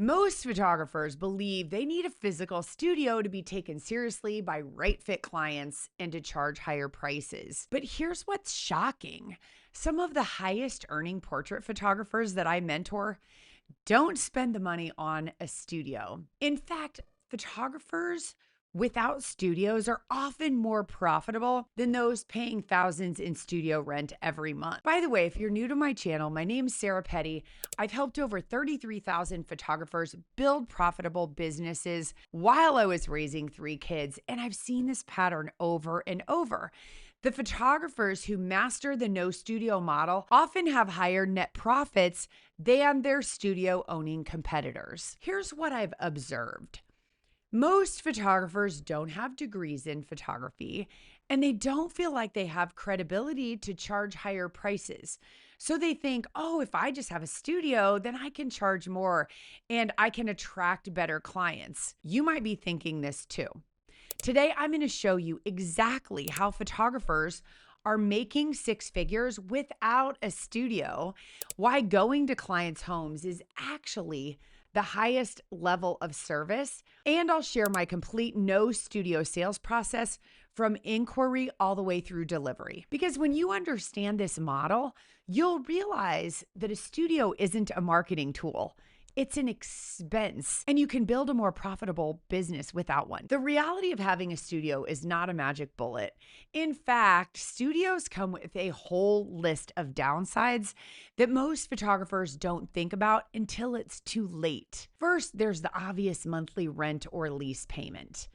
Most photographers believe they need a physical studio to be taken seriously by right fit clients and to charge higher prices. But here's what's shocking. Some of the highest earning portrait photographers that I mentor don't spend the money on a studio. In fact, photographers without studios are often more profitable than those paying thousands in studio rent every month. By the way, if you're new to my channel, my name's Sarah Petty. I've helped over 33,000 photographers build profitable businesses while I was raising 3 kids, and I've seen this pattern over and over. The photographers who master the no studio model often have higher net profits than their studio owning competitors. Here's what I've observed. Most photographers don't have degrees in photography, and they don't feel like they have credibility to charge higher prices. So they think, oh, if I just have a studio, then I can charge more and I can attract better clients. You might be thinking this too. Today, I'm going to show you exactly how photographers are making 6 figures without a studio, why going to clients' homes is actually the highest level of service, and I'll share my complete no studio sales process from inquiry all the way through delivery. Because when you understand this model, you'll realize that a studio isn't a marketing tool. It's an expense, and you can build a more profitable business without one. The reality of having a studio is not a magic bullet. In fact, studios come with a whole list of downsides that most photographers don't think about until it's too late. First, there's the obvious monthly rent or lease payment.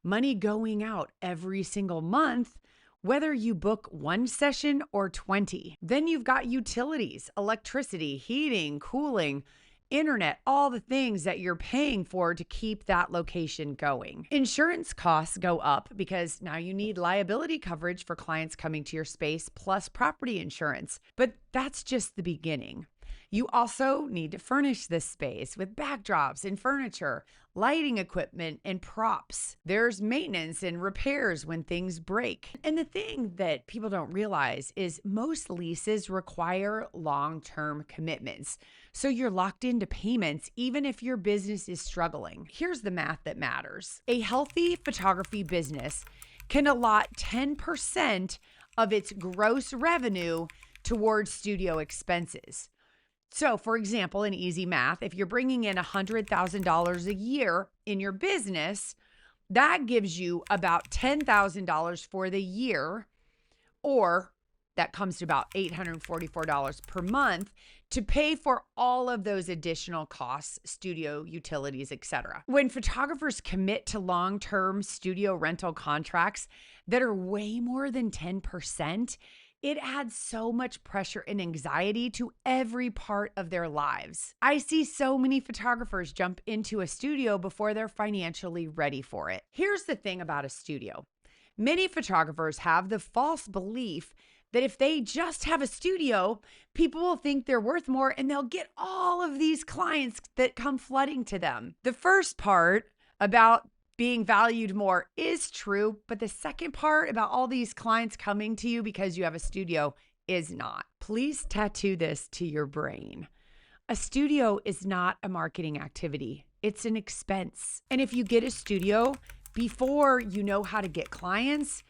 Money going out every single month, whether you book 1 session or 20. Then you've got utilities, electricity, heating, cooling, internet, all the things that you're paying for to keep that location going. Insurance costs go up because now you need liability coverage for clients coming to your space plus property insurance. But that's just the beginning. You also need to furnish this space with backdrops and furniture, lighting equipment, and props. There's maintenance and repairs when things break. And the thing that people don't realize is most leases require long-term commitments. So you're locked into payments even if your business is struggling. Here's the math that matters. A healthy photography business can allot 10% of its gross revenue towards studio expenses. So, for example, in easy math, if you're bringing in $100,000 a year in your business, that gives you about $10,000 for the year, or that comes to about $844 per month to pay for all of those additional costs, studio, utilities, etc. When photographers commit to long-term studio rental contracts that are way more than 10%, it adds so much pressure and anxiety to every part of their lives. I see so many photographers jump into a studio before they're financially ready for it. Here's the thing about a studio. Many photographers have the false belief that if they just have a studio, people will think they're worth more and they'll get all of these clients that come flooding to them. The first part about being valued more is true, but the second part about all these clients coming to you because you have a studio is not. Please tattoo this to your brain. A studio is not a marketing activity. It's an expense. And if you get a studio before you know how to get clients,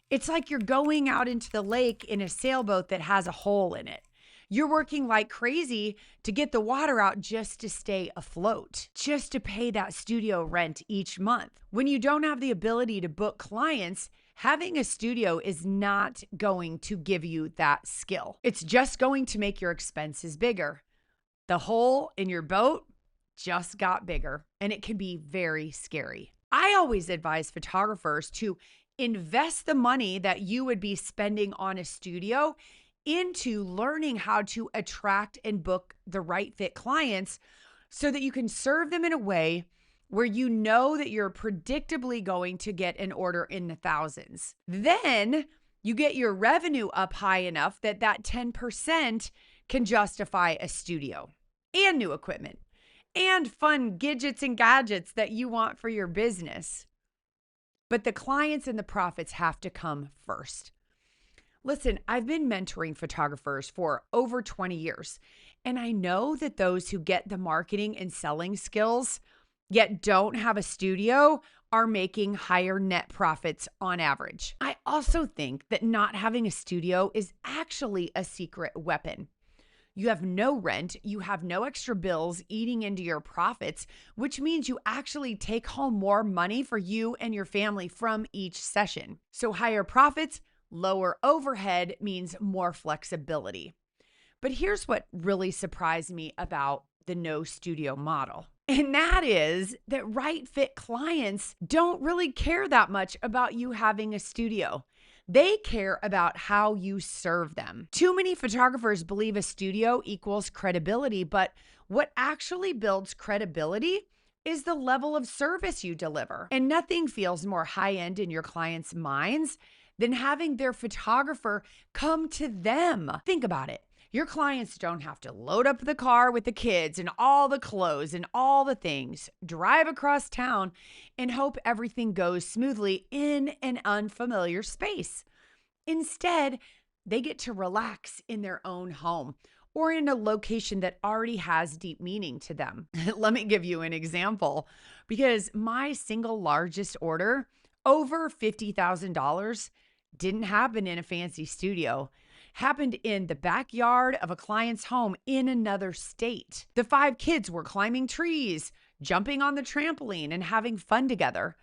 it's like you're going out into the lake in a sailboat that has a hole in it. You're working like crazy to get the water out just to stay afloat, just to pay that studio rent each month. When you don't have the ability to book clients, having a studio is not going to give you that skill. It's just going to make your expenses bigger. The hole in your boat just got bigger, and it can be very scary. I always advise photographers to invest the money that you would be spending on a studio into learning how to attract and book the right fit clients so that you can serve them in a way where you know that you're predictably going to get an order in the thousands. Then you get your revenue up high enough that that 10% can justify a studio and new equipment and fun gadgets and gadgets that you want for your business. But the clients and the profits have to come first. Listen, I've been mentoring photographers for over 20 years, and I know that those who get the marketing and selling skills yet don't have a studio are making higher net profits on average. I also think that not having a studio is actually a secret weapon. You have no rent, you have no extra bills eating into your profits, which means you actually take home more money for you and your family from each session. So higher profits, lower overhead means more flexibility. But here's what really surprised me about the no studio model. And that is that right fit clients don't really care that much about you having a studio. They care about how you serve them. Too many photographers believe a studio equals credibility, but what actually builds credibility is the level of service you deliver. And nothing feels more high-end in your clients' minds than having their photographer come to them. Think about it. Your clients don't have to load up the car with the kids and all the clothes and all the things, drive across town, and hope everything goes smoothly in an unfamiliar space. Instead, they get to relax in their own home or in a location that already has deep meaning to them. Let me give you an example, because my single largest order, over $50,000, didn't happen in a fancy studio. Happened in the backyard of a client's home in another state. The 5 kids were climbing trees, jumping on the trampoline, and having fun together.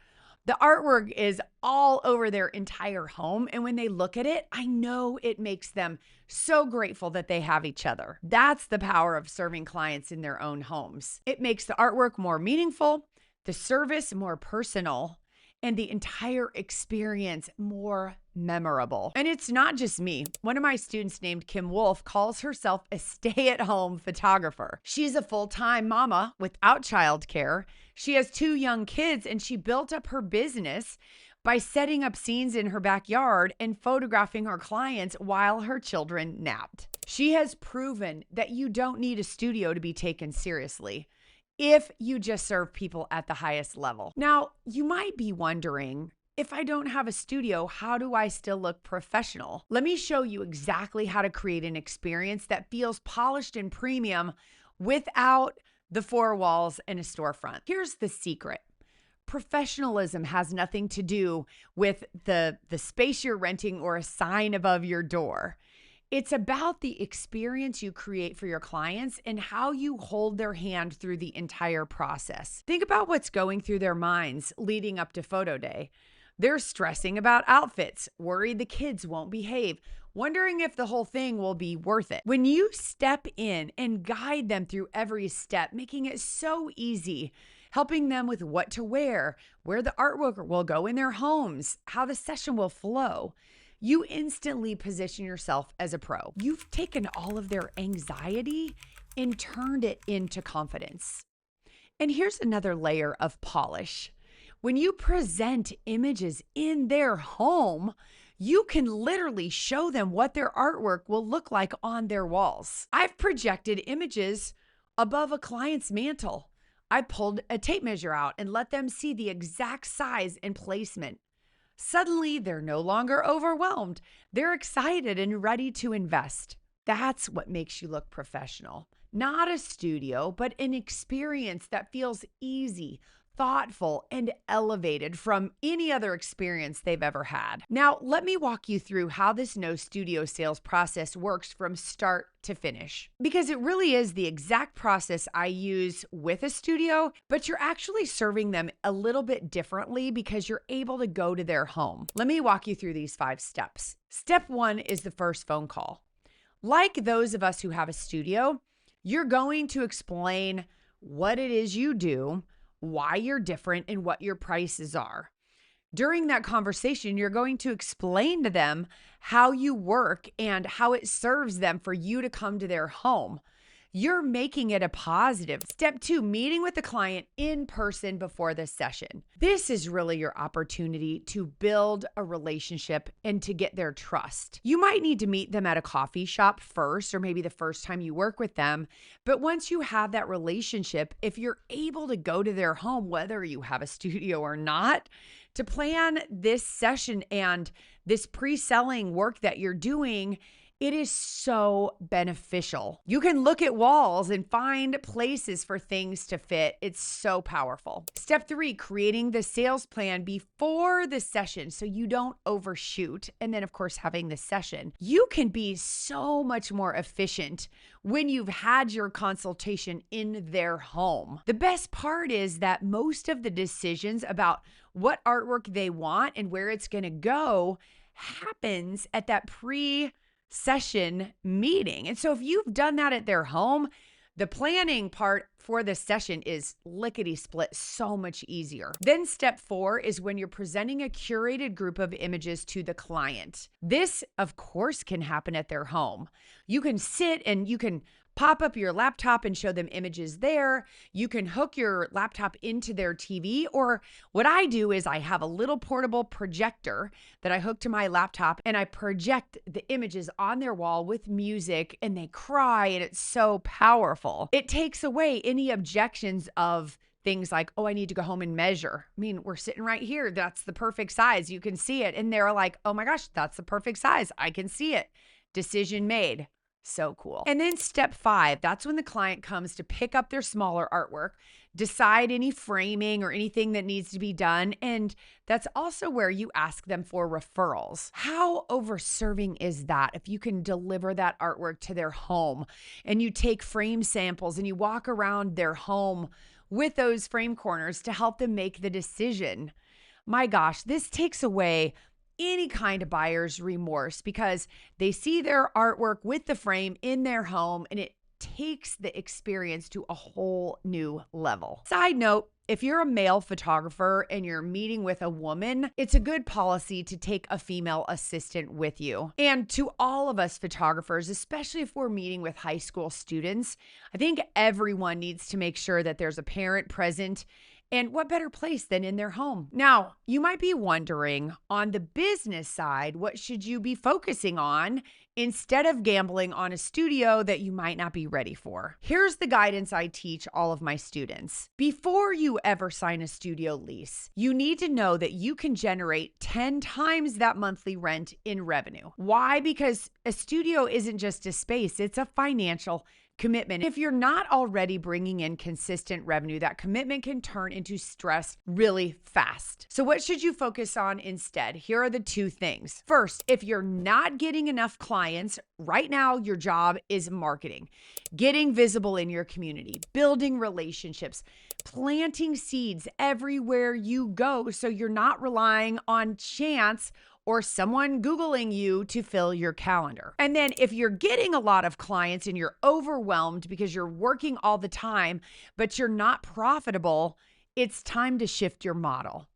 The artwork is all over their entire home, and when they look at it, I know it makes them so grateful that they have each other. That's the power of serving clients in their own homes. It makes the artwork more meaningful, the service more personal, and the entire experience more memorable. And it's not just me. One of my students named Kim Wolf calls herself a stay-at-home photographer. She's a full-time mama without childcare. She has 2 young kids, and she built up her business by setting up scenes in her backyard and photographing her clients while her children napped. She has proven that you don't need a studio to be taken seriously if you just serve people at the highest level. Now, you might be wondering, if I don't have a studio, how do I still look professional? Let me show you exactly how to create an experience that feels polished and premium without the 4 walls and a storefront. Here's the secret. Professionalism has nothing to do with the space you're renting or a sign above your door. It's about the experience you create for your clients and how you hold their hand through the entire process. Think about what's going through their minds leading up to photo day. They're stressing about outfits, worried the kids won't behave, wondering if the whole thing will be worth it. When you step in and guide them through every step, making it so easy, helping them with what to wear, where the artwork will go in their homes, how the session will flow, you instantly position yourself as a pro. You've taken all of their anxiety and turned it into confidence. And here's another layer of polish. When you present images in their home, you can literally show them what their artwork will look like on their walls. I've projected images above a client's mantle. I pulled a tape measure out and let them see the exact size and placement. Suddenly, they're no longer overwhelmed. They're excited and ready to invest. That's what makes you look professional. Not a studio, but an experience that feels easy, thoughtful, and elevated from any other experience they've ever had. Now, let me walk you through how this no studio sales process works from start to finish, because it really is the exact process I use with a studio, but you're actually serving them a little bit differently because you're able to go to their home. Let me walk you through these 5 steps. Step 1 is the first phone call. Like those of us who have a studio, you're going to explain what it is you do, why you're different, and what your prices are. During that conversation, you're going to explain to them how you work and how it serves them for you to come to their home. you're making it a positive. Step 2, meeting with the client in person before the session. This is really your opportunity to build a relationship and to get their trust. You might need to meet them at a coffee shop first, or maybe the first time you work with them. But once you have that relationship, if you're able to go to their home, whether you have a studio or not, to plan this session and this pre-selling work that you're doing, it is so beneficial. You can look at walls and find places for things to fit. It's so powerful. Step 3, creating the sales plan before the session so you don't overshoot. And then, of course, having the session. You can be so much more efficient when you've had your consultation in their home. The best part is that most of the decisions about what artwork they want and where it's going to go happens at that pre-session meeting. And so if you've done that at their home, the planning part for the session is lickety-split, so much easier. Then step 4 is when you're presenting a curated group of images to the client. This, of course, can happen at their home. You can sit and you can pop up your laptop and show them images there. You can hook your laptop into their TV, or what I do is I have a little portable projector that I hook to my laptop and I project the images on their wall with music, and they cry, and it's so powerful. It takes away any objections of things like, oh, I need to go home and measure. I mean, we're sitting right here. That's the perfect size. You can see it. And they're like, oh my gosh, that's the perfect size. I can see it. Decision made. So cool. And then step 5, that's when the client comes to pick up their smaller artwork, decide any framing or anything that needs to be done. And that's also where you ask them for referrals. How overserving is that if you can deliver that artwork to their home and you take frame samples and you walk around their home with those frame corners to help them make the decision? My gosh, this takes away any kind of buyer's remorse because they see their artwork with the frame in their home, and it takes the experience to a whole new level. Side note, if you're a male photographer and you're meeting with a woman, it's a good policy to take a female assistant with you. And to all of us photographers, especially if we're meeting with high school students, I think everyone needs to make sure that there's a parent present. And what better place than in their home? Now, you might be wondering, on the business side, what should you be focusing on instead of gambling on a studio that you might not be ready for? Here's the guidance I teach all of my students. Before you ever sign a studio lease, you need to know that you can generate 10 times that monthly rent in revenue. Why? Because a studio isn't just a space, it's a financial commitment. If you're not already bringing in consistent revenue, that commitment can turn into stress really fast. So what should you focus on instead? Here are the 2 things. First, if you're not getting enough clients, right now your job is marketing, getting visible in your community, building relationships, planting seeds everywhere you go so you're not relying on chance or someone Googling you to fill your calendar. And then if you're getting a lot of clients and you're overwhelmed because you're working all the time, but you're not profitable, it's time to shift your model.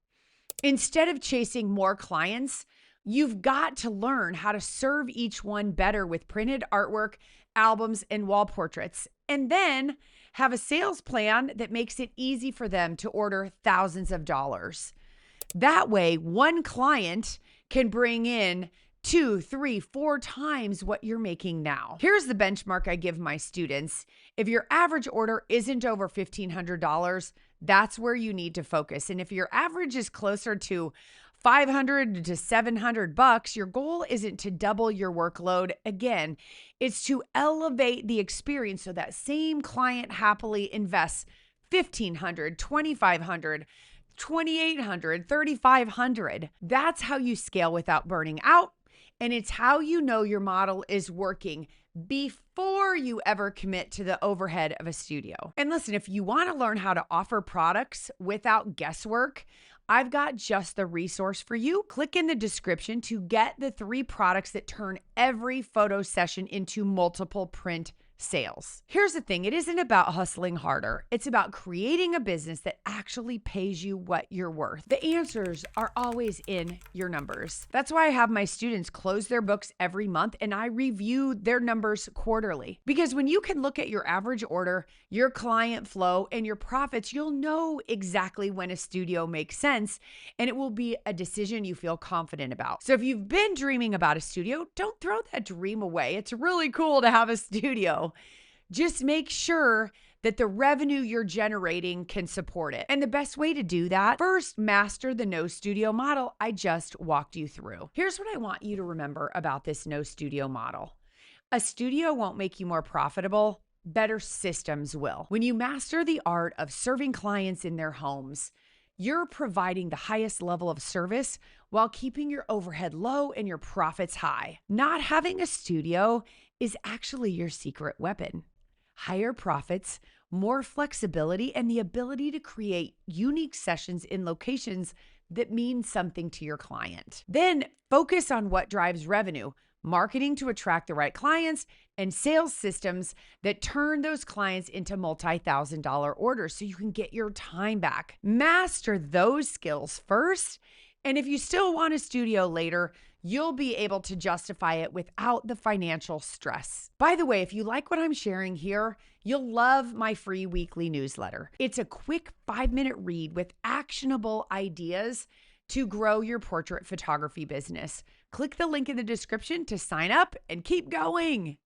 Instead of chasing more clients, you've got to learn how to serve each one better with printed artwork, albums, and wall portraits, and then have a sales plan that makes it easy for them to order thousands of dollars. That way, one client can bring in 2, 3, 4 times what you're making now. Here's the benchmark I give my students. If your average order isn't over $1,500, that's where you need to focus. And if your average is closer to $500 to $700, your goal isn't to double your workload. Again, it's to elevate the experience so that same client happily invests $1,500, $2,500, $2,800, $3,500. That's how you scale without burning out. And it's how you know your model is working before you ever commit to the overhead of a studio. And listen, if you want to learn how to offer products without guesswork, I've got just the resource for you. Click in the description to get the 3 products that turn every photo session into multiple print sales. Here's the thing, it isn't about hustling harder. It's about creating a business that actually pays you what you're worth. The answers are always in your numbers. That's why I have my students close their books every month and I review their numbers quarterly. Because when you can look at your average order, your client flow, and your profits, you'll know exactly when a studio makes sense and it will be a decision you feel confident about. So if you've been dreaming about a studio, don't throw that dream away. It's really cool to have a studio. Just make sure that the revenue you're generating can support it. And the best way to do that, first, master the no studio model I just walked you through. Here's what I want you to remember about this no studio model. A studio won't make you more profitable. Better systems will. When you master the art of serving clients in their homes, you're providing the highest level of service while keeping your overhead low and your profits high. Not having a studio is actually your secret weapon. Higher profits, more flexibility, and the ability to create unique sessions in locations that mean something to your client. Then focus on what drives revenue, marketing to attract the right clients, and sales systems that turn those clients into multi-$1,000 orders so you can get your time back. Master those skills first, and if you still want a studio later, you'll be able to justify it without the financial stress. By the way, if you like what I'm sharing here, you'll love my free weekly newsletter. It's a quick 5-minute read with actionable ideas to grow your portrait photography business. Click the link in the description to sign up and keep going.